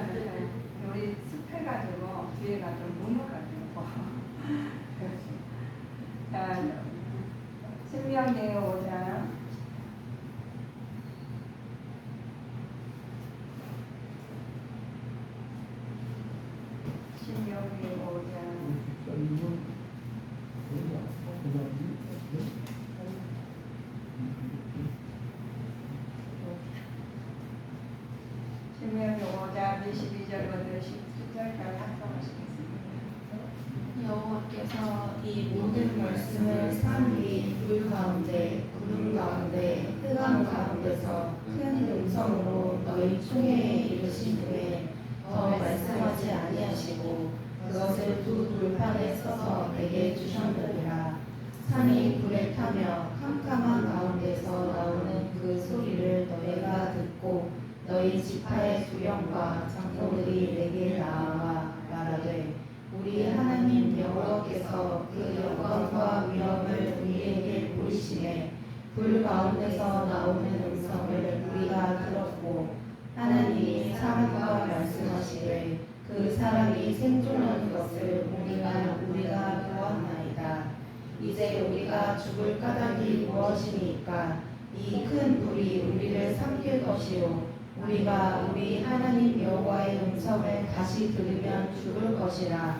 괜찮을까요? 우리 습해가지고 뒤에가 좀 묵묵하죠. 그렇죠. 자, 신명기에 5장. 신명기 5장. 신명기 5장 22절부터 17절까지 합성하시겠습니다. 여호와께서 이 모든 말씀을 산 위 불 가운데 구름 가운데 흑암 가운데서 큰 음성으로 너희 총회에 이르신 후에 더 말씀하지 아니하시고 그것을 두 돌판에 써서 내게 주셨느니라. 산이 불에 타며 캄캄한 가운데서 나오는 그 소리를 너희가 듣고 너희 지파의 두령과 장로들이 내게 나아와 말하되 우리 하나님 여호와께서 그 영광과 위엄을 우리에게 보이시매 불 가운데서 나오는 음성을 우리가 들었고 하나님이 사람과 말씀하시되 그 사람이 생존한 것을 우리가 보았나이다. 이제 우리가 죽을 까닭이 무엇이니까 이 큰 불이 우리를 삼킬 것이요 우리가 우리 하나님 여호와의 음성을 다시 들으면 죽을 것이라.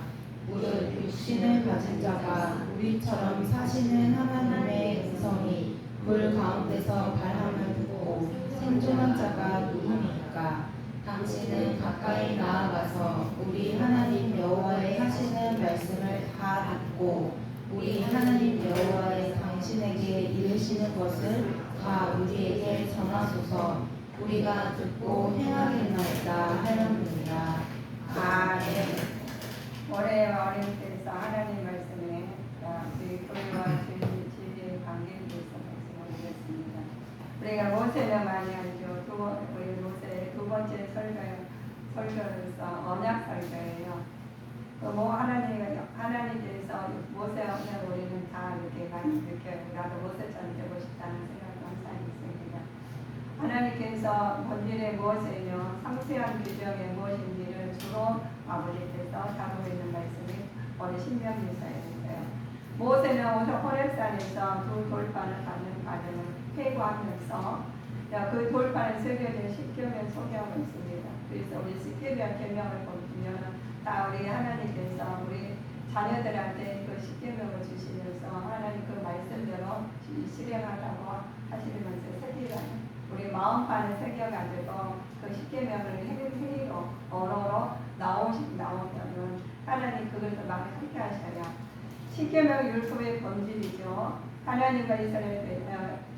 무릇 육신을 가진 자가 우리처럼 사시는 하나님의 음성이 불 가운데서 발함을 듣고 생존한 자가 누구니까. 당신은 가까이 나아가서 우리 하나님 여호와의 하시는 말씀을 다 듣고 우리 하나님 여호와의 당신에게 이르시는 것을 다 우리에게 전하소서. 우리가 듣고 행하겠나이다 하였느니라. 아멘. 올해와 어린때에서 하나님 말씀에 우리 교회와 진리의 관계에 대해서 말씀을 드렸습니다. 우리가 모세를 많이 알죠. 우리 모세의 두 번째 설교로서 언약 설교예요. 하나님께서 모세와 우리는 다 이렇게 많이 느껴요. 나도 모세처럼 되고 싶다는 생각이 항상 있습니다. 하나님께서 본질의 무엇이며 상세한 규정이 무엇인지를 주로 아버지께서 다루고 있는 말씀이 오늘 신명기서에 있어요. 모세는 호렙산에서 두 돌판을 받는 과정을 회고하면서 그 돌판에 새겨진 십계명 소개하고 있습니다. 그래서 우리 십계명 계명을 보면 다 우리 하나님께서 우리 자녀들한테 그 십계명을 주시면서 하나님 그 말씀대로 실행하라고 하시면서 새기라는 우리 마음판에 새겨가지고 그 십계명을 행위로 언어로 나오면 하나님 그것을 많이 함께 하셔요. 십계명 율법의 본질이죠. 하나님과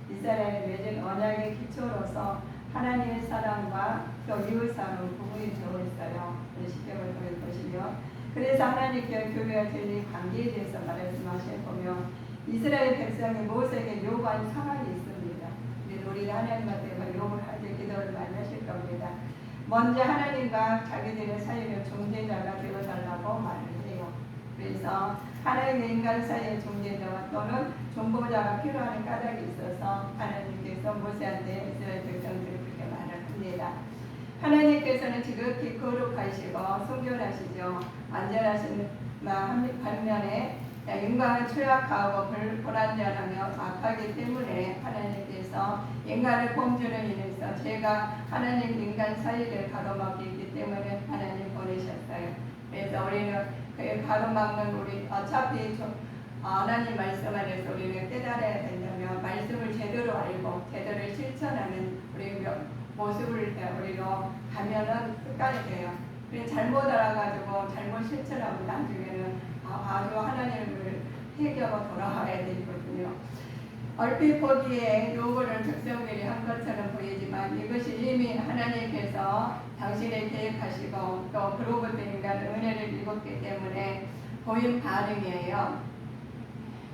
이스라엘의 맺은 언약의 기초로서 하나님의 사랑과 또 이웃 사랑 부분이 되어 있어요. 우리 십계명을 보시면 그래서 하나님께 교회와 진리 관계에 대해서 말씀하실 보면 이스라엘 백성이 모세에게 요구한 상황이 있습니다. 우리 하나님한테 요구를 할 때 기도를 많이 하실 겁니다. 먼저 하나님과 자기들의 사이를 중재자가 되어달라고 말을 해요. 그래서 하나님과 인간 사이의 중재자와 또는 중보자가 필요한 까닭이 있어서 하나님께서 모세한테 이스라엘 백성들이 그렇게 말을 합니다. 하나님께서는 지극히 거룩하시고 순결하시죠. 안전하신 반면에 인간은 취약하고 불완전하며 악하기 때문에 하나님께서 인간을 범죄로 인해서 죄가 하나님 인간 사이를 가로막기 때문에 하나님 보내셨어요. 그래서 우리는 그 가로막는 우리 어차피 하나님 말씀 안에서 우리는 깨달아야 된다면 말씀을 제대로 알고 제대로 실천하는 우리 모습을 우리로 가면은 끝까지 돼요. 잘못 알아가지고 잘못 실천하면 나중에는 아주 하나님을 회개하고 돌아와야 되거든요. 얼핏 보기에 요구를 백성들이 한 것처럼 보이지만 이것이 이미 하나님께서 당신의 계획하시고 또 그로부터 인간의 은혜를 입었기 때문에 보인 반응이에요.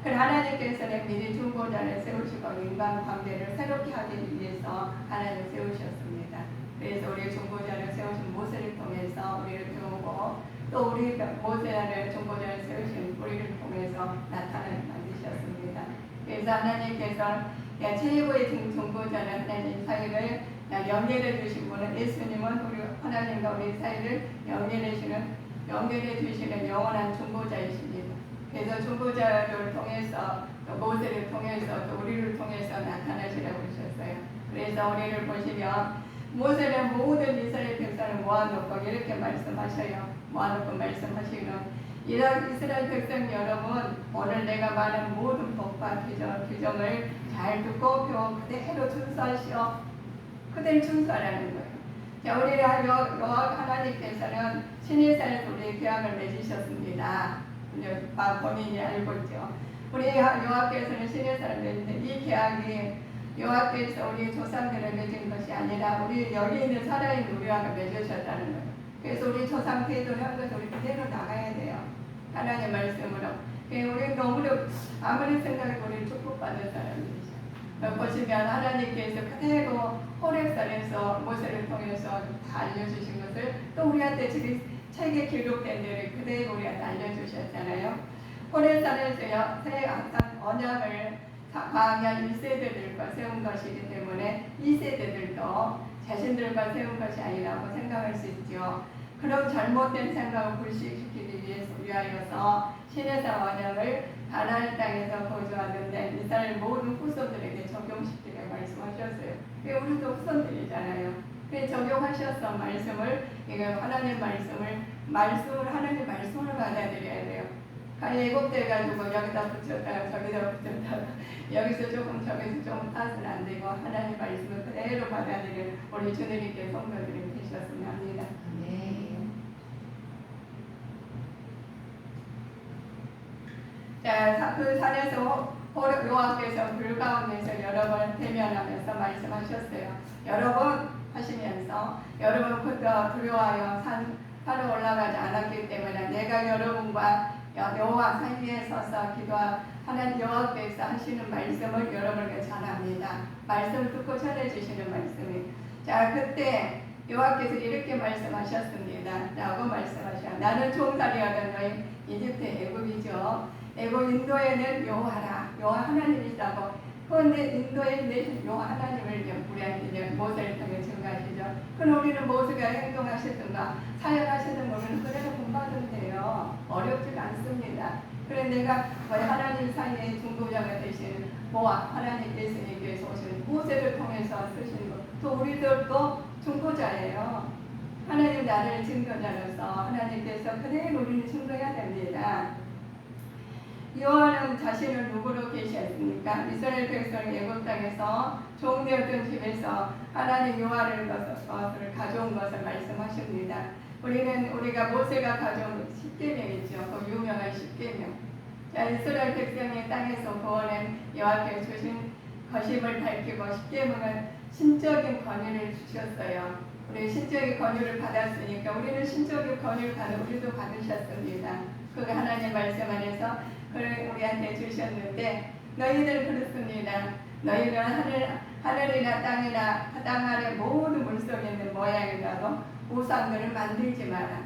하나님께서는 미리 중보자를 세우시고 인간관계를 새롭게 하기 위해서 하나님을 세우셨습니다. 그래서 우리 중보자를 세우신 모세를 통해서 우리를 세우고 또 우리 모세를 중보자를 세우신 우리를 통해서 나타나게 만드셨습니다. 그래서 하나님께서 최고의 중보자는 하나님 사이를 연결해 주신 분은 예수님은 우리 하나님과 우리 사이를 연결해 주시는 영원한 중보자이십니다. 그래서 중보자를 통해서 또 모세를 통해서 또 우리를 통해서 나타나시라고 하셨어요. 그래서 우리를 보시면 모세는 모든 이스라엘 백성을 모아놓고 이렇게 말씀하셔요. 모아놓고 말씀하시는 이스라엘 백성 여러분, 오늘 내가 말한 모든 법과 규정을 잘 듣고 그대로 준수하시오. 그대로 준수하라는 거예요. 자, 우리 여호와 하나님께서는 신의 산에서 우리의 계약을 맺으셨습니다. 본인이 알고 있죠. 우리 여호와께서는 신의 산을 맺는데 이 계약이 여호와께서 우리 조상들을 맺은 것이 아니라 우리 여기 있는 살아있는 우리와 맺으셨다는 거예요. 그래서 우리 조상 태도를 한 것을 우리 그대로 나가야 돼요. 하나님 말씀으로. 우리 너무도 아무리 생각해도 우리 축복받는 사람들이죠. 보시면 하나님께서 그대로 호렙산에서 모세를 통해서 다 알려주신 것을 또 우리한테 지금 책에 기록된 대로 그대로 우리한테 알려주셨잖아요. 호렙산에서 새 언약을 광야 1세대들과 세운 것이기 때문에 2세대들도 자신들과 세운 것이 아니라고 생각할 수 있죠. 그런 잘못된 생각을 불식시키기 위하여서 시내산 언약을 가나안 땅에서 거주하는데 이스라엘 모든 후손들에게 적용시키게 말씀하셨어요. 우리도 후손들이잖아요. 적용하셔서 말씀을 하나님 말씀을 받아들여야 돼요. 예곡돼가지고 여기다 붙였다가 저기다 붙였다가 여기서 조금 저기서 조금 따서는 안 되고 하나님 말씀을 그대로 받아들이는 우리 주님께 성도들이 되셨으면 합니다. 네. 자, 그 산에서 여호와께서 불 가운데서 여러 번 대면하면서 말씀하셨어요. 여러 번 하시면서 여러분 두려워하여 산으로 올라가지 않았기 때문에 내가 여러분과 여호와 사이에 서서 기도하는 여호와께서 하시는 말씀을 여러분에게 전합니다. 말씀을 듣고 전해주시는 말씀이. 자, 그때 여호와께서 이렇게 말씀하셨습니다. 라고 말씀하셔요. 나는 종살이하던 너희 이집트 애굽이죠. 애굽 인도에는 여호와라. 여호와 하나님이시라고. 그런데 인도에 내신 여호와 하나님을 우리한테 모세를 통해 증거하시죠. 그럼 우리는 모세가 행동하셨던가 사역하셨던 우리는 그대로 본받으면 돼요. 어렵지가 않습니다. 그래 내가 하나님 사이에 중보자가 되신 하나님 예수님께서 오신 모세를 통해서 쓰신 것, 또 우리들도 중보자예요. 하나님 나를 증거자로서 하나님께서 그대로 우리는 증거해야 됩니다. 여호와는 자신을 누구로 계시었습니까? 이스라엘 백성이 애굽 땅에서 종되었던 집에서 하나님 여호와를 것을 가져온 것을 말씀하십니다. 우리가 모세가 가져온 10계명이죠. 그 유명한 10계명. 자, 이스라엘 백성의 땅에서 구원한 여호와께 주신 거심을 밝히고 10계명은 신적인 권위를 주셨어요. 우리 신적인 권위를 받았으니까 우리는 신적인 권위를 우리도 받으셨습니다. 그가 하나님 말씀 안에서 그를 우리한테 주셨는데 너희들 그렇습니다. 너희는 하늘이나 땅이나 땅 아래 모든 물속에 있는 모양이라도 우상들을 만들지 마라.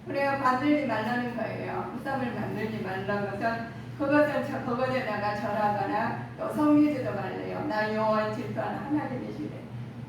그래요. 만들지 말라는 거예요. 우상을 만들지 말라는 것은 그것에다가 절하거나 또 섬기지도 말래요. 나 여호와의 질투하는 하나님이시래.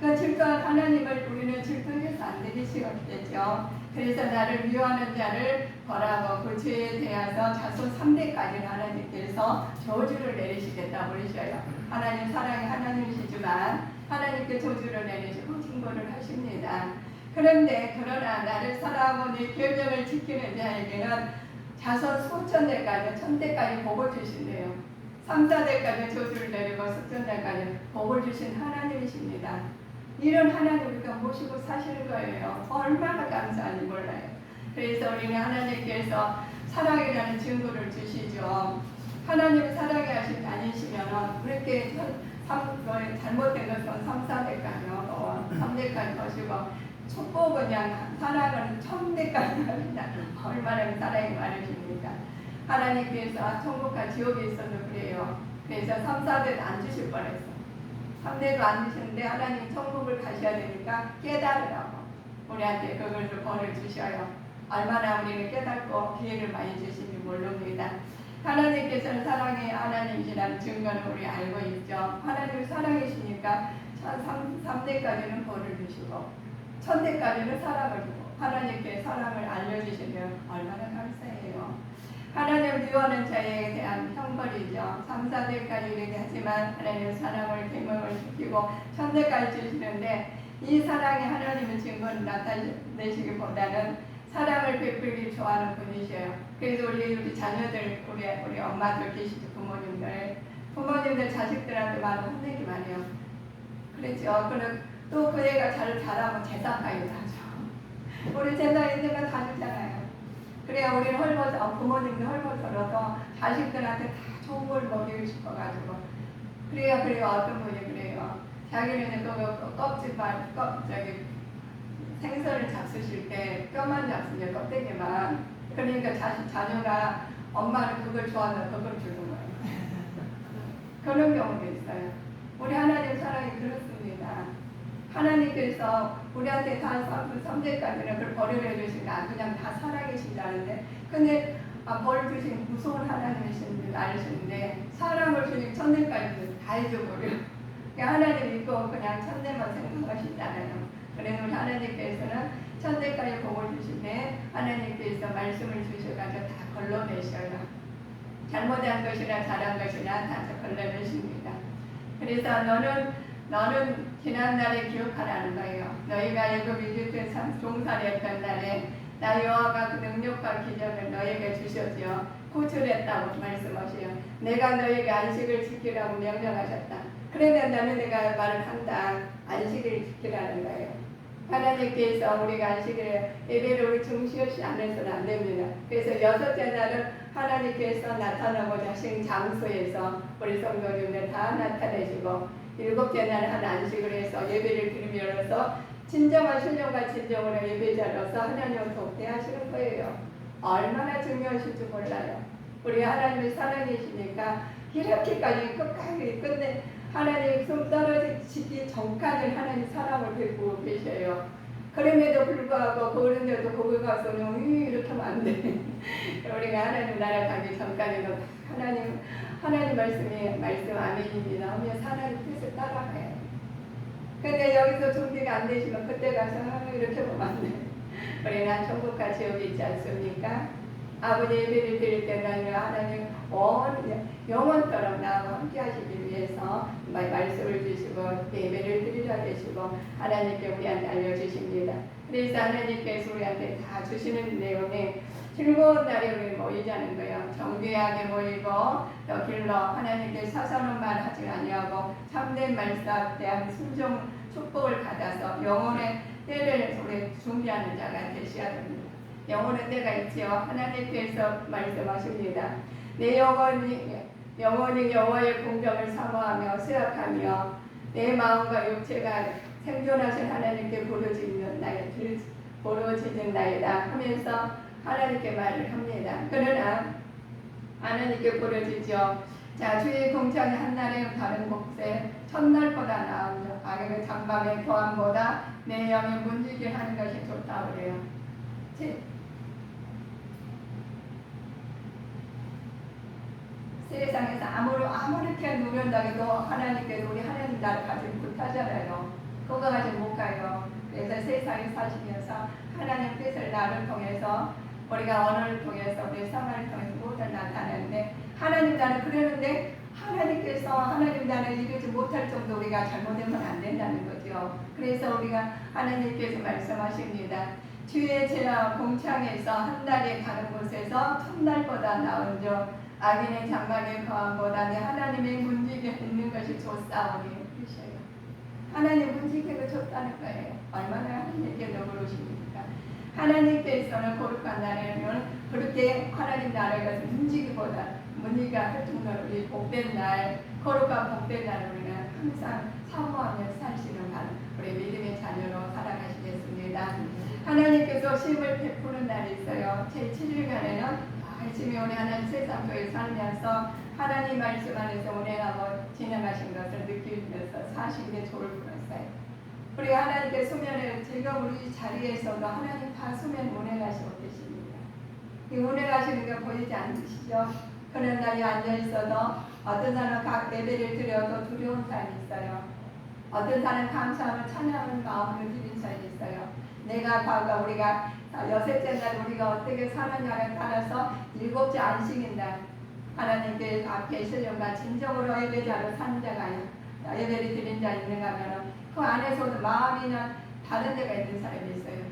그 질투한 하나님을 우리는 질투해서 안 되시겠죠. 그래서 나를 미워하는 자를 벌하고 그 죄에 대해서 자손 3대까지 하나님께서 저주를 내리시겠다고 그러셔요. 하나님 사랑의 하나님이시지만 하나님께 저주를 내리시고 징벌을 하십니다. 그러나 나를 사랑하고 내 계명을 지키는 자에게는 자손 수천 대까지 1000대까지 복을 주신대요. 3, 4대까지 저주를 내리고 수천 대까지 복을 주신 하나님이십니다. 이런 하나님 우리가 모시고 사시는 거예요. 얼마나 감사한지 몰라요. 그래서 우리는 하나님께서 사랑이라는 증거를 주시죠. 하나님이 사랑이 아니시면 그렇게 잘못된 것은 3, 4대까지요. 3대까지 하시고 축복은 그냥 사랑은 1000대까지 합니다. 얼마나 사랑이 많으십니까? 하나님께서 천국과 지옥에 있어도 그래요. 그래서 3, 4대도 안 주실 뻔했어. 3대도 안 주시는데 하나님 천국을 가셔야 되니까 깨달으라고 우리한테 그걸 벌을 주셔요. 얼마나 우리는 깨닫고 기회를 많이 주시는지 모릅니다. 하나님께서는 사랑의 하나님이시라는 증거는 우리 알고 있죠. 하나님이 사랑이시니까 3대까지는 벌을 주시고 1000대까지는 사랑을 주고 하나님께 사랑을 알려주시면 얼마나 감사해요. 하나님 미워하는 자에 대한 형벌이죠. 3, 4대까지 이렇게 하지만 하나님 사랑을 계명을 지키고 1000대까지 주시는데 이 사랑이 하나님의 증거를 나타내시기보다는 사랑을 베풀기 좋아하는 분이셔요. 그래서 우리 자녀들, 우리 엄마들 계시죠. 부모님들 자식들한테 많은 혼내기 많이 해요. 그렇죠. 또 그 애가 잘하면 재산가입을 하죠. 우리 재산 있는 건 다 주잖아요. 그래야 우리는 부모님들 헐벗어서 자식들한테 다 좋은 걸 먹이고 싶어가지고. 그래야 어떤 분이 그래요. 자기는 생선을 잡수실 때 뼈만 잡수냐, 껍데기만. 그러니까 자녀가 엄마는 그걸 좋아한다, 그걸 주는 거예요. 그런 경우도 있어요. 우리 하나님 사랑이 그렇습니다. 하나님께서 우리한테 다 3대까지는 그걸 벌을 해주시니까 그냥 다 사랑이신다는데, 근데 벌 주신 무서운 하나님이신 줄 아시는데 사랑을 주신 1000대까지는 다 해줘버려요. 하나님 믿고 그냥 1000대만 생각하시잖아요. 그래서 우리 하나님께서는 1000대까지 복을 주시되 하나님께서 말씀을 주셔가지고 다 걸러내셔요. 잘못한 것이나 잘한 것이나 다 걸러내십니다. 그래서 너는 지난날에 기억하라는 거예요. 너희가 애굽 이집트에 종살이했던 날에 나 여호와가 그 능력과 기적을 너희에게 주셨지요. 구출했다고 말씀하시요. 내가 너희에게 안식을 지키라고 명령하셨다. 그러면 나는 내가 말을 한다. 안식을 지키라는 거예요. 하나님께서 우리가 안식을 예배를 우리 중시하지 않아서는 안 됩니다. 그래서 6째 날은 하나님께서 나타나고자 하신 장소에서 우리 성도님들 다 나타내시고 7째 날은 한 안식을 해서 예배를 드리면서 진정한 신령과 진정으로 예배자로서 하나님을 독대하시는 거예요. 얼마나 중요하실지 몰라요. 우리 하나님의 사랑이시니까 이렇게까지 끝까지 끝내 하나님 손 떨어지기 전까지 하나님 사랑을 베푸고 계셔요. 그럼에도 불구하고 그런데도 거기 가서는 이렇게 하면 안 돼. 우리가 하나님 나라 가기 전까지도 하나님 말씀 아멘입니다 하면 하나님 뜻을 따라가요. 근데 여기서 준비가 안 되시면 그때 가서 이렇게 보면 안 돼. 우리는 천국과 지옥이 있지 않습니까? 아버지 예배를 드릴 때는 하나님 영원토록 나와 함께 하시기 위해서 말씀을 주시고 예배를 드리라 하시고 하나님께 우리한테 알려주십니다. 그래서 하나님께서 우리한테 다 주시는 내용에 즐거운 날에 우리 모이자는 거예요. 정교하게 모이고 또 길러 하나님께 사사로운 말 하지 아니하고 참된 말씀에 대한 순종 축복을 받아서 영혼의 때를 우리 준비하는 자가 되셔야 됩니다. 영혼의 때가 있지요. 하나님께서 말씀하십니다. 내 영혼이 여호와의 공경을 사모하며 수약하며 내 마음과 육체가 생존하신 하나님께 부르짖는 나이다 하면서 하나님께 말을 합니다. 그러나 하나님께 부르짖죠. 자, 주의 공창이 한날에 다른 곳에 첫날보다 나으며 악의 장밤의 고함보다 내 영이 문지게 하는 것이 좋다 그래요. 세상에서 아무렇게 누른다고 해도 하나님께서 우리 하나님 나를 가지고 못하잖아요. 그거 가지고 못 가요. 그래서 세상에 사시면서 하나님 뜻을 나를 통해서 우리가 언어를 통해서 우리 생활을 통해서 모든 나타내는데 하나님 나는 그러는데 하나님께서 하나님 나는 이루지 못할 정도 우리가 잘못하면 안 된다는 거죠. 그래서 우리가 하나님께서 말씀하십니다. 주의 제와 공창에서 한 달에 가는 곳에서 첫날보다 나은 점 악인의 장막의 거함보다 내 하나님의 문지기에 있는 것이 좋사오니 그러셔요. 하나님 문지기가 좋다는 거예요. 얼마나 하나님께 너그러우십니까? 하나님께서는 거룩한 나라면 그렇게 하나님 나라에 가서 문지기가 할 정도로 우리 복된 날, 거룩한 복된 날 우리는 항상 사모하며 살시는 우리 믿음의 자녀로 살아가시겠습니다. 하나님께서 심을 베푸는 날이 있어요. 제7일간에는 열심히 우리 하나님 세상 속에 살면서 하나님 말씀 안에서 운행하고 진행하신 것을 느끼면서 사시는 게 좋을 뻔했어요. 우리 하나님께 수면에 지금 우리 자리에서도 하나님 다 수면 운행하시고 계십니다. 이 운행하시는 게 보이지 않으시죠? 그런 날이 앉아있어도 어떤 사람은 각 예배를 드려도 두려운 사람이 있어요. 어떤 사람은 감사하는 찬양하는 마음으로 드린 사람이 있어요. 내가 과거 우리가 여섯째 날 우리가 어떻게 사느냐에 따라서 일곱째 안식인날 하나님께 앞에 신령과 진정으로 예배자로 사는 자가 예배를 드린 자 있는가 하면 그 안에서도 마음이나 다른 데가 있는 사람이 있어요.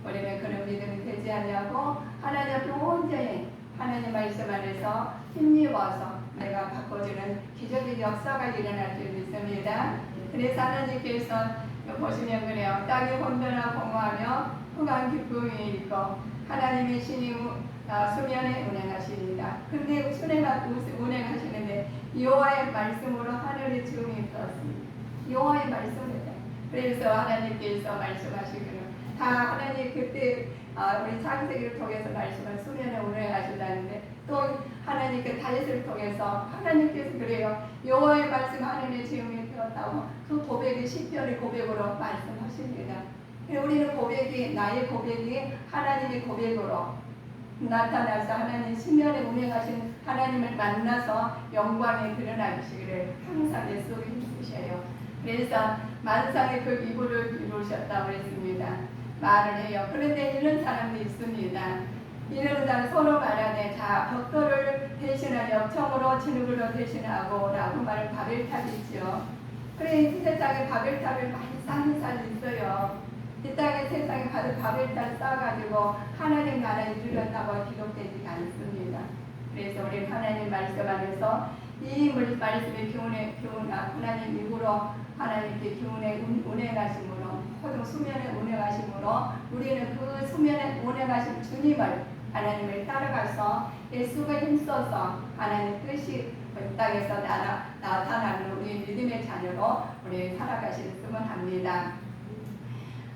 우리는 그런 믿음이 되지 않냐고 하나님 앞에 온전히 하나님 말씀 안에서 힘입어서 내가 바꿔주는 기적의 역사가 일어날 줄 믿습니다. 그래서 하나님께서 보시면 그래요. 땅이 혼돈하고 공허하며 흑암 기쁨이 있고 하나님의 신이 수면에 운행하시리라. 그런데 운행하시는데 여호와의 말씀으로 하늘의 지음이 있었습니다. 여호와의 말씀이다. 그래서 하나님께서 말씀하시기를 다 하나님 그때 우리 창세기를 통해서 말씀을 수면에 운행하신다는데 또 하나님 그 다윗을 통해서 하나님께서 그래요. 여호와의 말씀 하늘의 지음이 되었다고 그 고백이 시편의 고백으로 말씀하십니다. 우리는 고백이 나의 고백이 하나님의 고백으로 나타나서 하나님 신면에 운행하신 하나님을 만나서 영광에 드러나시기를 항상 내 속에 있으셔요. 그래서 만상의 그 이불을 이루셨다고 했습니다. 말을 해요. 그런데 이런 사람도 있습니다. 이런 사람 서로 말하되 자 벽돌을 대신하여 역청으로 진흙으로 대신하고 라고 말을 바벨탑이 있죠. 그래 이 세상에 바벨탑을 많이 쌓는 사람이 있어요. 이 땅에 세상에 바벨탑 쌓아가지고 하나님 나라에 이르렀다고 기록되지 않습니다. 그래서 우리 하나님 말씀 안에서 이 말씀의 하나님 입으로 하나님께 기운에 운행하심으로 호동 수면에 운행하심으로 우리는 그 수면에 운행하신 주님을 하나님을 따라가서 예수가 힘써서 하나님 뜻이 그 땅에서 나타나는 우리 믿음의 자녀로 우리 살아가시길 합니다.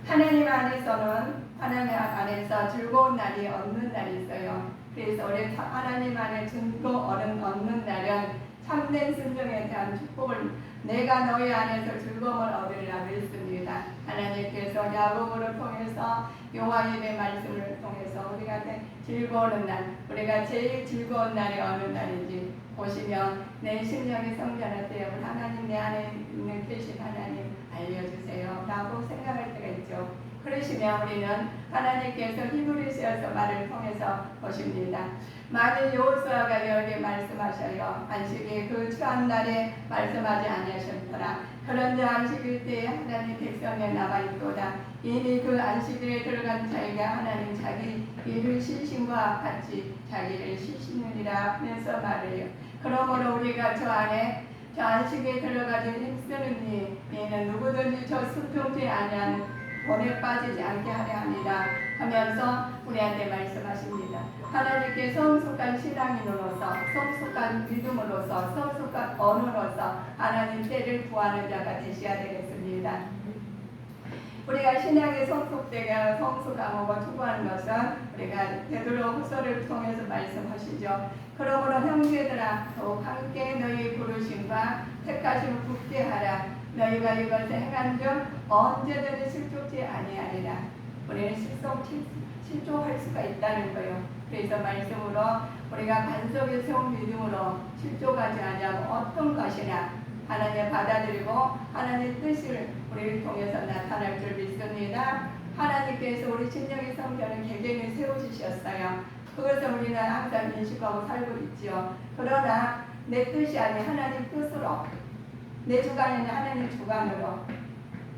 하나님 안에서 즐거운 날이 없는 날이 있어요. 그래서 우리 하나님 안에 얻는 날은 참된 순종에 대한 축복을 내가 너희 안에서 즐거움을 얻으리라 했습니다. 하나님께서 야곱을 통해서 여호와 예배 말씀을 통해서 우리가 즐거운 날, 우리가 제일 즐거운 날이 어느 날인지 보시면 내 심령이 성전할 때 하나님 내 안에 있는 계신 하나님 알려주세요 라고 생각할 때가 있죠. 그러시면 우리는 하나님께서 히브리서에서 말을 통해서 보십니다. 만일 여호수아가 여기 말씀하셔요. 안식일 그 추한 날에 말씀하지 아니하셨더라. 그런데 안식일 때에 하나님 백성에 남아있도다. 이미 그 안식일에 들어간 자기가 하나님 자기 일을 쉬심과 같이 자기를 쉬시느니라 하면서 말해요. 그러므로 우리가 저 안식일에 들어가지 힘쓰는 이는 누구든지 저 순종치 아니한 본에 빠지지 않게 하려 합니다 하면서 우리한테 말씀하십니다. 하나님께 성숙한 신앙인으로서 성숙한 믿음으로서 성숙한 언어로서 하나님 때를 구하는 자가 되셔야 되겠습니다. 우리가 신앙의 성숙함과 추구하는 것은 우리가 베드로후서를 통해서 말씀하시죠. 그러므로 형제들아 더욱 함께 너희 부르심과 택하심을 굳게 하라. 너희가 이것을 행한 즉 언제든지 실족지 아니하리라. 우리는 실족할 수가 있다는 거예요. 그래서 말씀으로 우리가 반석에 세운 믿음으로 실족하지 아니하고 어떤 것이나 하나님 받아들이고 하나님 뜻을 우리를 통해서 나타날 줄 믿습니다. 하나님께서 우리 진영의 성전을 개개인을 세워주셨어요. 그것을 우리는 항상 인식하고 살고 있지요. 그러나 내 뜻이 아닌 하나님 뜻으로 내 주관이 아닌 하나님 주관으로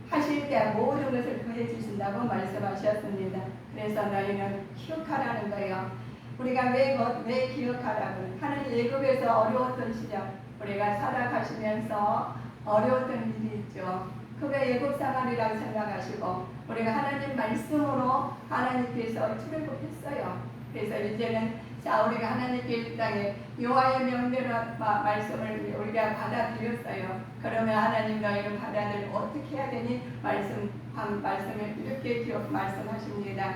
하실 때 모든 것을 더해 주신다고 말씀하셨습니다. 그래서 너희는 기억하라는 거예요. 우리가 왜 기억하라고? 하나님 애굽에서 어려웠던 시절 우리가 살아가시면서 어려웠던 일이 있죠. 그게 애굽 생활이라고 생각하시고 우리가 하나님 말씀으로 하나님께서 출애굽했어요. 그래서 이제는 우리가 하나님께 땅에 여호와의 명대로 말씀을 우리가 받아들였어요. 그러면 하나님 너희를 받아들이고 어떻게 해야 되니? 말씀을 이렇게 말씀하십니다.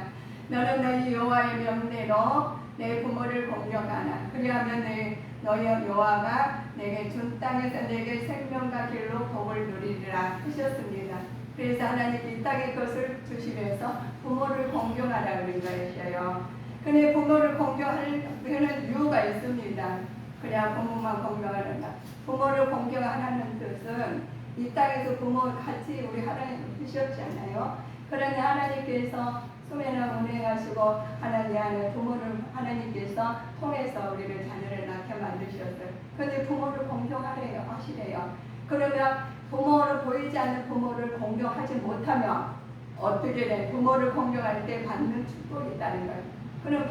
너는 너희 여호와의 명대로 내 부모를 공경하나 그리하면 너희 여호와가 내게 준 땅에서 내게 생명과 길로 복을 누리리라 하셨습니다. 그래서 하나님 이 땅에 것을 주시면서 부모를 공경하라 그런 것이에요. 근데 부모를 공경하는 이유가 있습니다. 그냥 부모만 공경하는다. 부모를 공경하는 뜻은 이 땅에서 부모 같이 우리 하나님 주셨잖아요. 그런데 하나님께서 수매나 운행하시고 하나님 안에 부모를 하나님께서 통해서 우리를 자녀를 낳게 만드셨어요. 그런데 부모를 공경하래요, 하시래요. 그러면 부모를 보이지 않는 부모를 공경하지 못하면 어떻게 돼? 부모를 공경할 때 받는 축복이 있다는 거예요. 그럼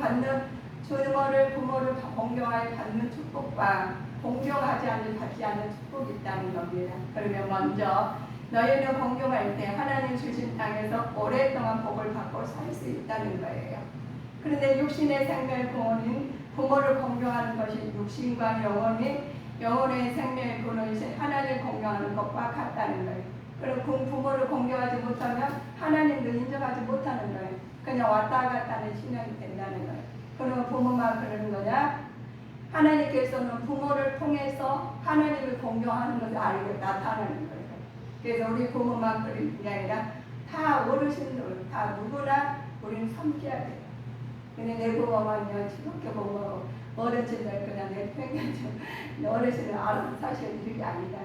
부모를 공경하여 받는 축복과 공경하지 않는 받지 않는 축복이 있다는 겁니다. 그러면 먼저 너희는 공경할 때 하나님 주신 땅에서 오랫동안 복을 받고 살 수 있다는 거예요. 그런데 육신의 생명의 근원인 부모를 공경하는 것이 육신과 영혼의 생명의 근원이신 하나님을 공경하는 것과 같다는 거예요. 그럼 부모를 공경하지 못하면 하나님도 인정하지 못하는 거예요. 그냥 왔다 갔다 하는 신앙이 된다는 거예요. 그러면 부모만 그러는 거냐? 하나님께서는 부모를 통해서 하나님을 공경하는 것을 알게 나타나는 거예요. 그래서 우리 부모만 그러는 게 아니라 다 어르신들, 다 누구나 우리는 섬겨야 돼요. 근데 내 부모만요, 지독해 보고 어르신들 그냥 내 편견죠. 어르신을 알아서 사실 일이 아니다.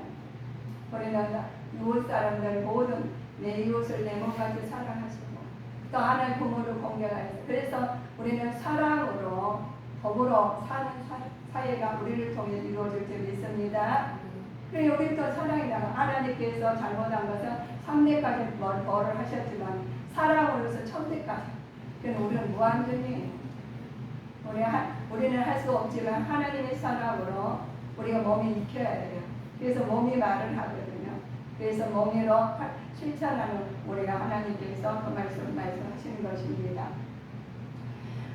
우리는 이웃 사람들 모든 내 이웃을 내 몸같이 사랑하시고 또 하나님 부모를 공경하셔서 그래서 우리는 사랑으로 더불어 사는 사회가 우리를 통해 이루어질 줄 믿습니다. 그리고 우리도 사랑이 나가 하나님께서 잘못한 것은 3대까지 벌을 하셨지만 사랑으로서 1000대까지. 그래서 우리는 무한전이에요. 우리는 할 수 없지만 하나님의 사랑으로 우리가 몸이 익혀야 돼요. 그래서 몸이 말을 하거든요. 그래서 몸으로 실천하는 우리가 하나님께서 그 말씀하시는 것입니다.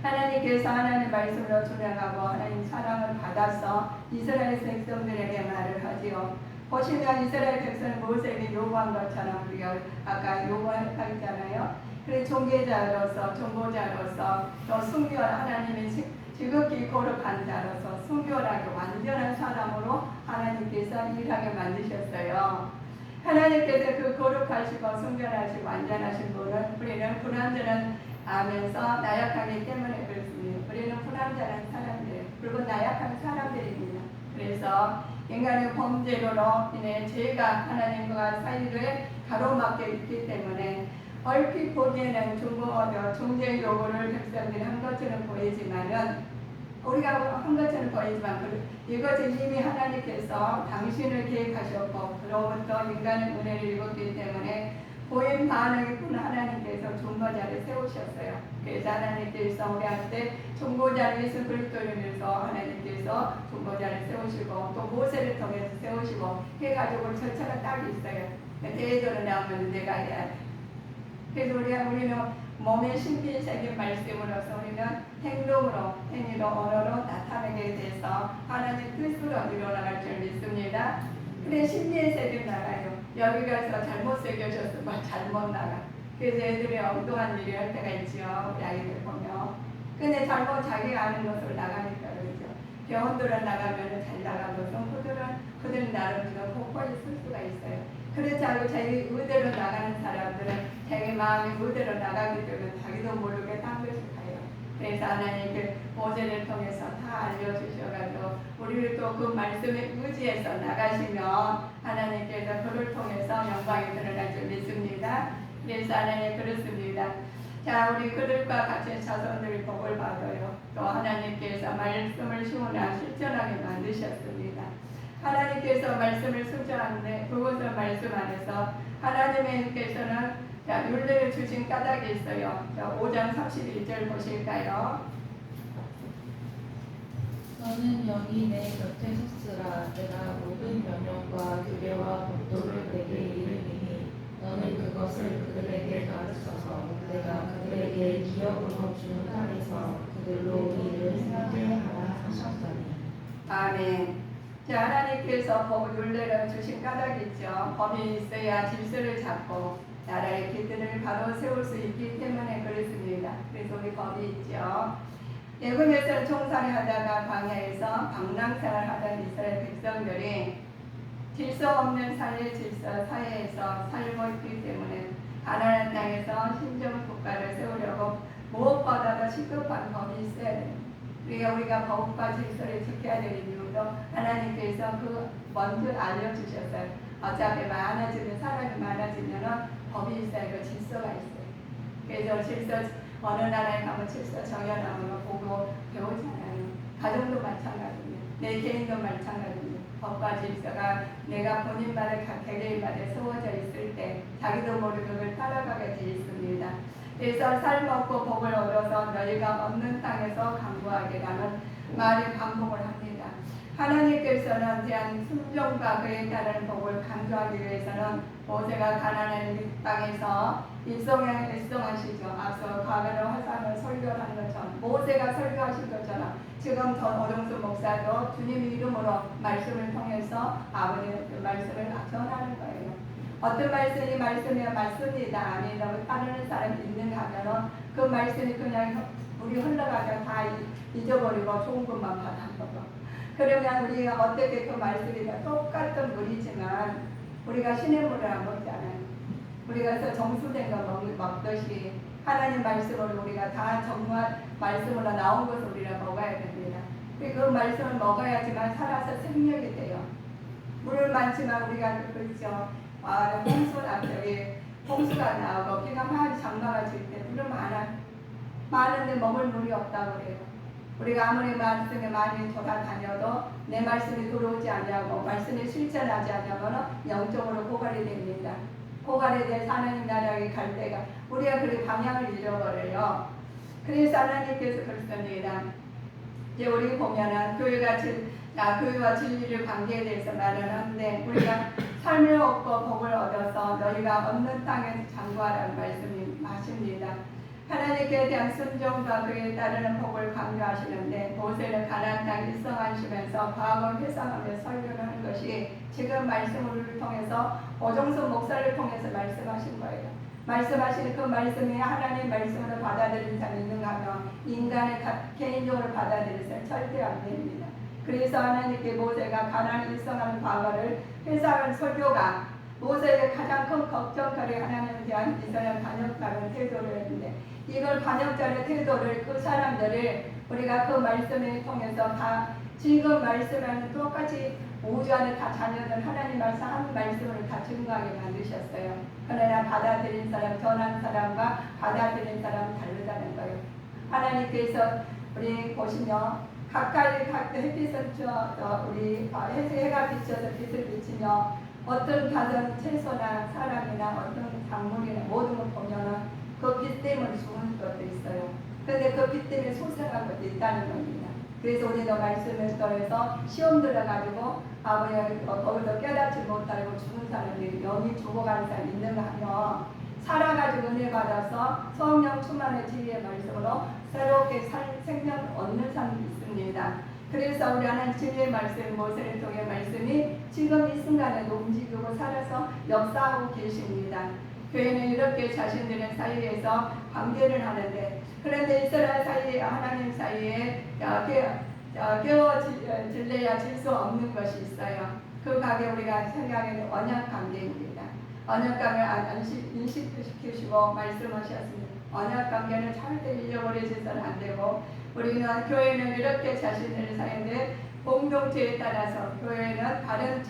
하나님께서 하나님의 말씀으로 준행하고 하나님 사랑을 받아서 이스라엘 백성들에게 말을 하지요. 보시면 이스라엘 백성은 모세에게 요구한 것처럼 우리가 아까 요구했잖아요. 그래서 종교자로서 또 하나님의 지극히 거룩한 자로서 순결하게 완전한 사람으로 하나님께서 일하게 만드셨어요. 하나님께서 그 거룩하시고 순결하시고 완전하신 분은 우리는 불완전한 하면서 나약하기 때문에 그렇습니다. 우리는 불완전한 사람들, 그리고 나약한 사람들입니다. 그래서 인간의 범죄로 인해 죄가 하나님과 사이를 가로막혀 있기 때문에 얼핏 보기에는 중재 요구를 백성들이 한 것처럼 보이지만은 우리가 한 것처럼 보이지만 이것은 이미 하나님께서 당신을 계획하셨고 그로부터 인간의 은혜를 입었기 때문에 보임 반응이군 하나님께서 중보자를 세우셨어요. 그래서 하나님께서 우리한테 중보자를 예수 그리스도를 위해서 하나님께서 중보자를 세우시고 또 모세를 통해서 세우시고 해가지고 절차가 딱 있어요. 대조를 나오면 내가 해야 돼. 그래서 우리는 몸의 신비적인 말씀으로서 우리는 행위로 언어로 나타내게 돼서 하나님 뜻으로 이루어나갈 줄 믿습니다. 근데 신비의 세계 나가요. 여기 가서 잘못 새겨졌으면 잘못 나가. 그래서 애들이 엉뚱한 일을 할 때가 있죠. 우리 아이들 보면. 근데 잘못 자기가 아는 것으로 나가니까 그러죠. 병원들은 나가면 잘 나가고 그들은 나름대로 공부에 쓸 수가 있어요. 그렇지 않고 자기 의대로 나가는 사람들은 자기 마음이 의대로 나가기 때문에 자기도 모르게 딴 것을 가요. 그래서 하나님 모세를 통해서 다 알려주셔가지고 우리를 또 그 말씀에 의지해서 나가시면 하나님께서 그를 통해서 영광이 드러날 줄 믿습니다. 그래서 하나님 그렇습니다. 자, 우리 그들과 같이 자손들이 복을 받아요. 또 하나님께서 말씀을 시원하게 실천하게 만드셨습니다. 하나님께서 말씀을 순종하는데 그것을 말씀 안에서 하나님께서는 율례를 주신 까닭이 있어요. 5장 31절 보실까요? 너는 여기 내 곁에 섰으라. 내가 모든 명령과 규례와 법도를 내게 이르리니 너는 그것을 그들에게 가르쳐서 내가 그들에게 기업으로 주는 땅에서 그들로 일을 행하게 하라 하셨더니. 아멘. 자, 하나님께서 율례를 주신 까닭이 있죠. 법이 있어야 질서를 잡고 나라의 길들을 바로 세울 수 있기 때문에 그렇습니다. 그래서 우리 법이 있죠. 애굽에서 총살을 하다가 광야에서 방랑생활을 하던 이스라엘 백성들이 질서 없는 사회에서 살고 있기 때문에 가나안 땅에서 신정 국가를 세우려고 무엇보다도 시급한 법이 있어야 됩니다. 우리가 법과 질서를 지켜야 되는 이유도 하나님께서 그 먼저 알려주셨어요. 어차피 많아지면 사람이 많아지면은 법이 있어야 그 질서가 있어요. 그래서 질서 어느 나라에 가면 질서 정연하는 거 보고 배우잖아요. 가정도 마찬가지입니다. 내 개인도 마찬가지입니다. 법과 질서가 내가 본인만의 개개인만에 세워져 있을 때 자기도 모르게 그걸 따라가게 돼 있습니다. 그래서 살 먹고 복을 얻어서 너희가 없는 땅에서 강구하기라는 말이 반복을 합니다. 하나님께서는 대한 순종과 그에 따른 복을 강조하기 위해서는 모세가 가나안 땅에서 일성하시죠. 앞서 과거의 화상을 설교하는 것처럼 모세가 설교하신 것처럼 지금 전 오정수 목사도 주님 이름으로 말씀을 통해서 아버지의 그 말씀을 전하는 거예요. 어떤 말씀이 말씀이야 맞습니다. 아니라고 따르는 사람이 있는가 하면 그 말씀이 그냥 우리 흘러가면 다 잊어버리고 좋은 것만 받아먹어. 그러면 우리가 어떻게 그 말씀이 똑같은 물이지만 우리가 신의 물을 안 먹잖아요. 우리가 정수된 거 먹듯이 하나님 말씀으로 우리가 다 정말 말씀으로 나온 것을 우리가 먹어야 됩니다. 그 말씀을 먹어야지만 살아서 생명이 돼요. 물을 많지만 우리가 그렇죠. 홍수가 나오고 비가 많이 장마가 질 때 물은 많은데 먹을 물이 없다고 그래요. 우리가 아무리 말씀에 많이 돌아다녀도 내 말씀이 들어오지 않냐고 말씀이 실천하지 않냐면 영적으로 고갈이 됩니다. 고갈에 대해서 하나님 나라에 갈 때가 우리가 그렇게 방향을 잃어버려요. 그래서 하나님께서 그렇습니다. 이제 우리 보면은 교회와 진리를 관계에 대해서 말을 하는데 우리가 삶을 얻고 복을 얻어서 너희가 없는 땅에서 장구하라는 말씀이 하십니다. 하나님께 대한 순종과 그에 따르는 복을 강조하시는데 모세는 가나안 땅 일성하시면서 과거를 회상하며 설교를 하는 것이 지금 말씀을 통해서 오정수 목사를 통해서 말씀하신 거예요. 말씀하시는 그 말씀이 하나님 말씀으로 받아들인 사람이 있는가 하면 인간의 개인적으로 받아들일 사람이 절대 안 됩니다. 그래서 하나님께 모세가 가나안 일성하는 과거를 회상하는 설교가 모세에게 가장 큰 걱정거리 하나님에 대한 이스라엘 반역자의 태도를 했는데 이걸 반역자의 태도를 그 사람들을 우리가 그 말씀을 통해서 다 지금 말씀하는 똑같이 우주 안에 다 자녀들 하나님 말씀 한 말씀을 다 증거하게 만드셨어요. 그러나 받아들인 사람, 전한 사람과 받아들인 사람은 다르다는 거예요. 하나님께서 우리 보시면 가까이 햇빛을 우리 해가 비쳐서 빛을 비치며 어떤 가정 채소나 사람이나 어떤 작물이나 모든 걸 보면은 그 빛 때문에 죽은 것도 있어요. 그런데 그 빛 때문에 소생한 것도 있다는 겁니다. 그래서 우리도 말씀을 통해서 시험 들어가지고 아버지가 거기서 깨닫지 못하고 죽은 사람들이 영이 죽어가는 사람이 있는가 하면 살아가지고 은혜 받아서 성령 충만의 진리의 말씀으로 새롭게 생명을 얻는 사람이 있습니다. 그래서 우리 하나님 진리의 말씀 모세를 통해 말씀이 지금 이 순간에도 움직이고 살아서 역사하고 계십니다. 교회는 이렇게 자신들의 사이에서 관계를 하는데 그런데 이스라엘 사이에 하나님 사이에 깨어질래야 질 수 없는 것이 있어요. 그 관계 우리가 생각하는 언약 관계입니다. 언약 관계를 인식시키시고 말씀하셨습니다. 언약 관계는 절대 잃어버리셔서는 안 되고 우리는 교회는 이렇게 자신들의 사이인데 공동체에 따라서 교회는 다른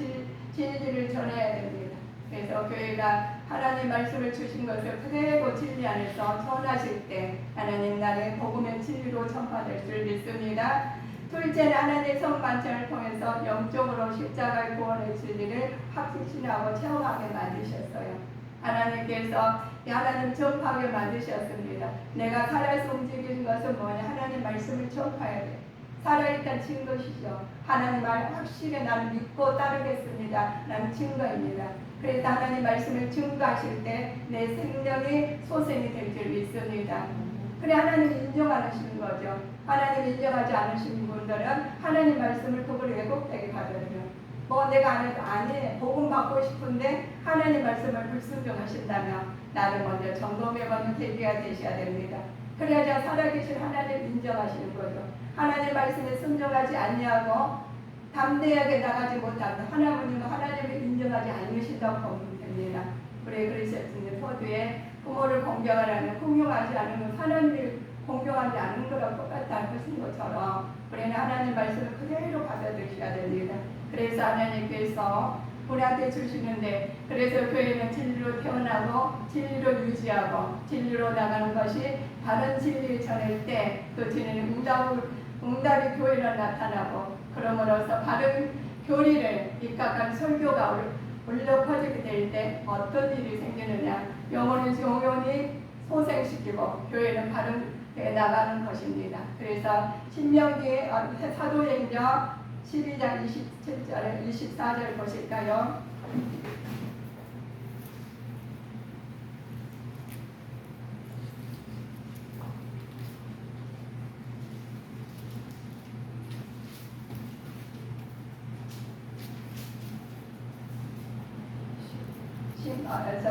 진리를 전해야 됩니다. 그래서 교회가 하나님 말씀을 주신 것을 그대로 진리 안에서 전하실 때 하나님 나라의 복음의 진리로 전파될 줄 믿습니다. 둘째는 하나님의 성만찬을 통해서 영적으로 십자가의 구원의 진리를 확신하고 체험하게 만드셨어요. 하나님께서 하나님 전파하게 만드셨습니다. 내가 살아서 움직이는 것은 뭐냐? 하나님 말씀을 전파해야 돼. 살아있다는 증거시죠. 하나님 말 확실히 나는 믿고 따르겠습니다. 라는 증거입니다. 그래서 하나님 말씀을 증거하실 때 내 생명이 소생이 될 줄 믿습니다. 그래 하나님이 인정하시는 거죠. 하나님이 인정하지 않으시는 분들은 하나님 말씀을 그걸 왜곡되게 받아들여요. 뭐 내가 안 해도 아니 복음 받고 싶은데 하나님 말씀을 불순종하신다면 나를 먼저 점검해보는 계기가 되셔야 됩니다. 그래야 살아계신 하나님 인정하시는 거죠. 하나님 말씀에 순종하지 아니하고 담대하게 나가지 못한다. 하나님을 인정하지 않으신다고 보면 됩니다. 우리 그리스도인의 서두에 부모를 공경하라는 공경하지 않은 건 하나님을 공경하지 않은 거랑 똑같다는 것인 것처럼 우리는 하나님 말씀을 그대로 받아들여야 됩니다. 그래서 하나님께서 우리한테 주시는데, 그래서 교회는 진리로 태어나고 진리로 유지하고 진리로 나가는 것이 바른 진리 전할 때 또 진리는 응답이 교회로 나타나고, 그러므로서 바른 교리를 입각한 설교가 울려 퍼지게 될 때 어떤 일이 생기느냐, 영혼을 영원히 소생시키고 교회는 바른 데 나가는 것입니다. 그래서 신명기 사도행전 12장 27절 24절 보실까요?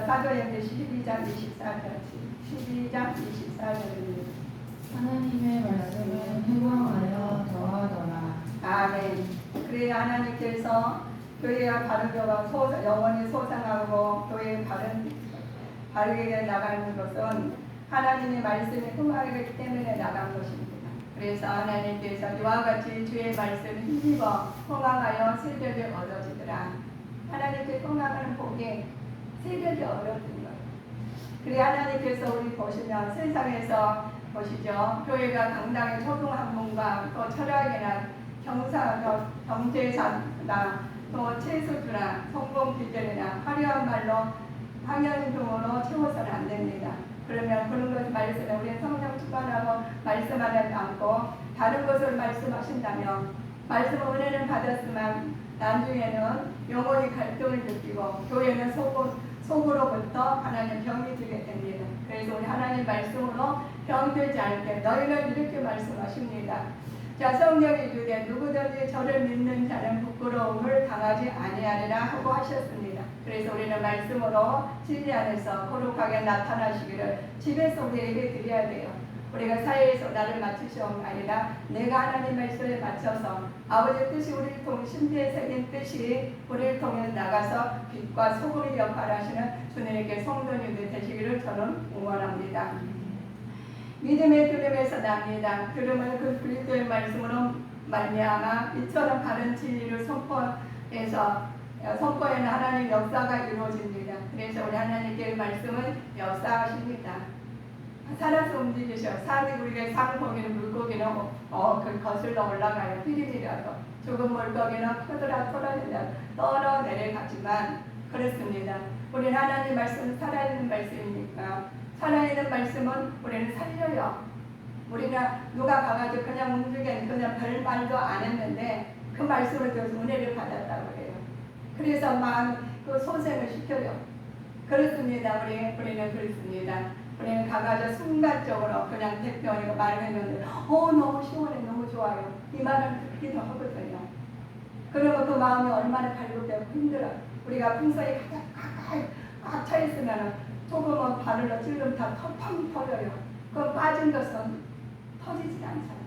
사도행전 12장 24절입니다. 하나님의 말씀은 후광하여 더하더라. 아멘. 그래 하나님께서 교회와 바른 교가 영원히 소생하고 교회 바르게 나가는 것은 하나님의 말씀이 흥하기 때문에 나간 것입니다. 그래서 하나님께서 이와 같이 주의 말씀을 힘입어 흥하여 세력이 얻어지더라. 하나님께 흥하는 복이 세력이 얻어진 거예요. 그래 하나님께서 우리 보시면 세상에서 보시죠. 교회가 당당히 초등학문과 또 철학이나 경제사나 또 채수주나 성공 비결이나 화려한 말로 항연등으로 채워서는 안 됩니다. 그러면 그런 것을 말씀에 우리 성령 충만하고 말씀하지 않고 다른 것을 말씀하신다면, 말씀 은혜는 받았지만 나중에는 영혼이 갈등을 느끼고 교회는 속으로부터 하나님 병이 들게 됩니다. 그래서 우리 하나님 말씀으로 병들지 않게 너희는 이렇게 말씀하십니다. 자, 성경이 이르되 누구든지 저를 믿는 자는 부끄러움을 당하지 아니하리라 하고 하셨습니다. 그래서 우리는 말씀으로 진리 안에서 거룩하게 나타나시기를 집에서 우리에게 드려야 돼요. 우리가 사회에서 나를 맞추시옵가 아니라 내가 하나님 말씀에 맞춰서 아버지 뜻이 우리를 통해 신비에 새긴 뜻이 우리를 통해 나가서 빛과 소금의 역할을 하시는 주님에게 성도님들 되시기를 저는 응원합니다. 믿음의 들음에서 납니다. 들음은 그 그리스도의 말씀으로 말미암아 이처럼 바른 진리를 선포에는 하나님 역사가 이루어집니다. 그래서 우리 하나님께 말씀은 역사하십니다. 살아서 움직이셔. 산이 우리가 산 거기는 물고기는 거슬러 올라가요. 피림이라도 조금 물고기는 크더라 떨어 내려가지만 그렇습니다. 우리는 하나님 말씀은 살아있는 말씀이니까 살아있는 말씀은 우리는 살려요. 우리는 누가 가가지고 그냥 움직이는 그냥 별 말도 안 했는데 그 말씀을 들어서 은혜를 받았다고 해요. 그래서 막 그 소생을 시켜요. 그렇습니다. 우리는 그렇습니다. 우리는 가가지고 순간적으로 그냥 대표하니까 말을 했는데 너무 시원해, 너무 좋아요. 이 말을 듣기도 하거든요. 그러면 그 마음이 얼마나 갈급되고 힘들어요. 우리가 풍선이 가까이 꽉 차 있으면 조금은 바늘로 찔르면 다 텅텅 터져요. 그 빠진 것은 터지지 않잖아요.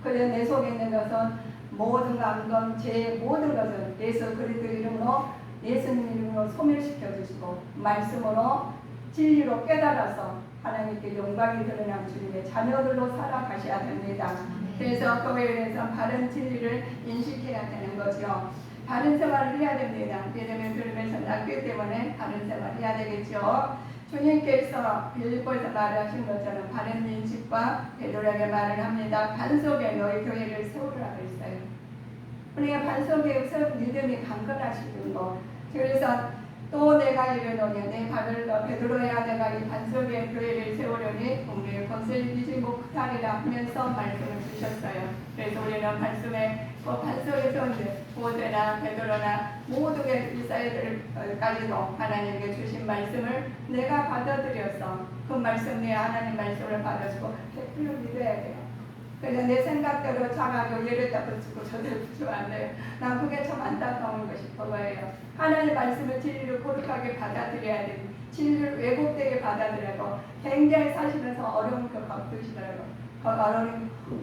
그래서 내 속에 있는 것은 모든 감동, 제 모든 것은 예수 그리스도 이름으로 예수님 이름으로 소멸시켜 주시고 말씀으로 진리로 깨달아서 하나님께 영광이 드러난 주님의 자녀들로 살아가셔야 됩니다. 그래서 교회에서 바른 진리를 인식해야 되는 거죠. 바른 생활을 해야 됩니다. 믿음의 들음에서 났기 때문에 바른 생활을 해야 되겠죠. 주님께서 빌립보에서 말하신 것처럼 바른 인식과 베드로에게 말을 합니다. 반석에 너희 교회를 세우라 그랬어요. 우리가 반석에 믿음이 강건하시는 거. 그래서 또 내가 이르노니 내 발을 베드로야 내가 이 반석에 교회를 세우려니 우리의 건설이지 못하리라 하면서 말씀을 주셨어요. 그래서 우리는 반석에 세운데 모세나 베드로나 모든 이스라엘들까지도 하나님께 주신 말씀을 내가 받아들여서 그 말씀 내 하나님 말씀을 받아주고 베풀어 믿어야 돼요. 그래서 내 생각대로 차가지고 얘를 붙이고 저를 붙이면 안 돼요. 난 그게 참 안타까운 것이 그거예요. 하나님 말씀을 진리를 거룩하게 받아들여야 됩니다. 진리를 왜곡되게 받아들여고 굉장히 사시면서 어려운 거 겪으시더라고요.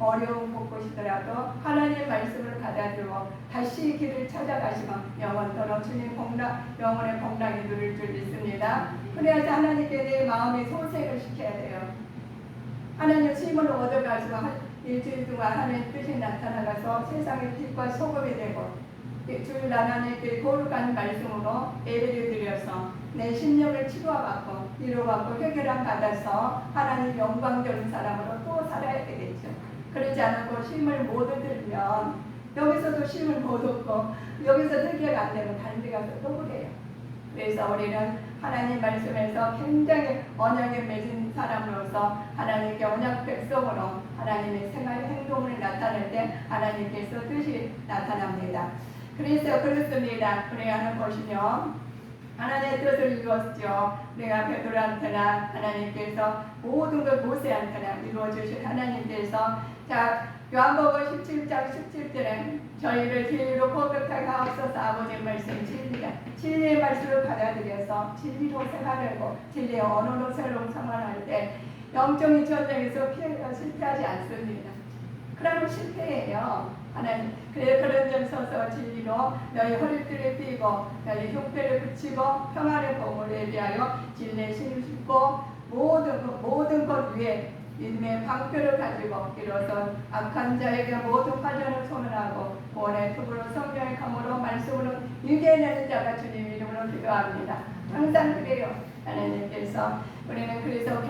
어려운 곳이더라도 하나님 말씀을 받아들고 다시 길을 찾아가시면 영원토록 주님 영원의 복락이 누릴 줄 믿습니다. 그래야지 하나님께 내 마음의 소생을 시켜야 돼요. 하나님 힘을 얻어가지고 일주일 동안 하나님의 뜻이 나타나가서 세상의 빛과 소금이 되고 주일 하나님께 거룩한 말씀으로 예배를 드려서 내 심령을 치료받고 위로받고 해결함 받아서 하나님 영광되는 사람으로 또 살아야 되겠죠. 그렇지 않고 쉼을 못 얻으면 여기서도 쉼을 못 얻고 여기서 해결 안 되면 다른 데 가서 또 그래요. 그래서 우리는 하나님 말씀에서 굉장히 언약에 맺은 사람으로서 하나님께 언약 백성으로 하나님의 생활 행동을 나타낼 때 하나님께서 뜻이 나타납니다. 그래서 그렇습니다. 우리 하나 보시면 하나님의 뜻을 이루었죠. 우리가 베드로한테나 하나님께서 모든 걸 모세한테나 이루어주신 하나님께서 자 요한복음 17장 17절에 저희를 진리로 거듭하게 하옵소서. 아버지의 말씀 진리다. 진리의 말씀을 받아들여서 진리로 생활하고 진리의 언어로 새로운 생활할 때 영적인 전쟁에서 실패하지 않습니다. 그러면 실패해요. 하나님 그런 점 서서 진리로 너희 허리띠를 띠고 너희 흉패를 붙이고 평안의 복음을 예비하여 진리의 신을 신고 모든 것 위에 믿음의 방패를 가지고 일어서 악한 자에게 모든 화전을 소멸하고 구원의 투구로 성령의 감으로 말씀으로 유개내는 자가 주님 이름으로 기도합니다. 항상 그래요. 하나님께서 우리는 그래서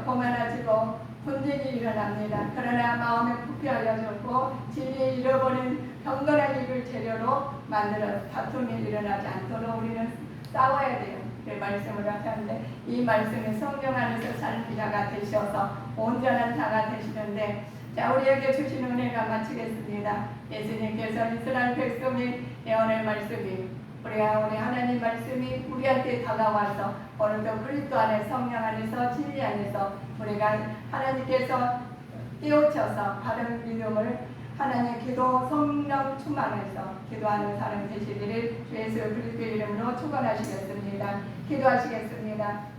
교만하지고 분쟁이 일어납니다. 그러나 마음에 부패 알려졌고 진리에 잃어버린 경건한 입을 재료로 만들어 다툼이 일어나지 않도록 우리는 싸워야 돼요. 그 말씀을 하셨는데 이 말씀이 성령 안에서 사는 자가 되셔서 온전한 자가 되시는데 자 우리에게 주신 은혜가 마치겠습니다. 예수님께서 이스라엘 백성의 예언의 말씀이 우리 하나님 말씀이 우리한테 다가와서 오늘도 그리스도 안에 성령 안에서 진리 안에서 우리가 하나님께서 깨우쳐서 바른 믿음을 하나님 기도 성령 충만해서 기도하는 사람 되시기를 주 예수 그리스도 이름으로 축원하시겠습니다. 기도하시겠습니다.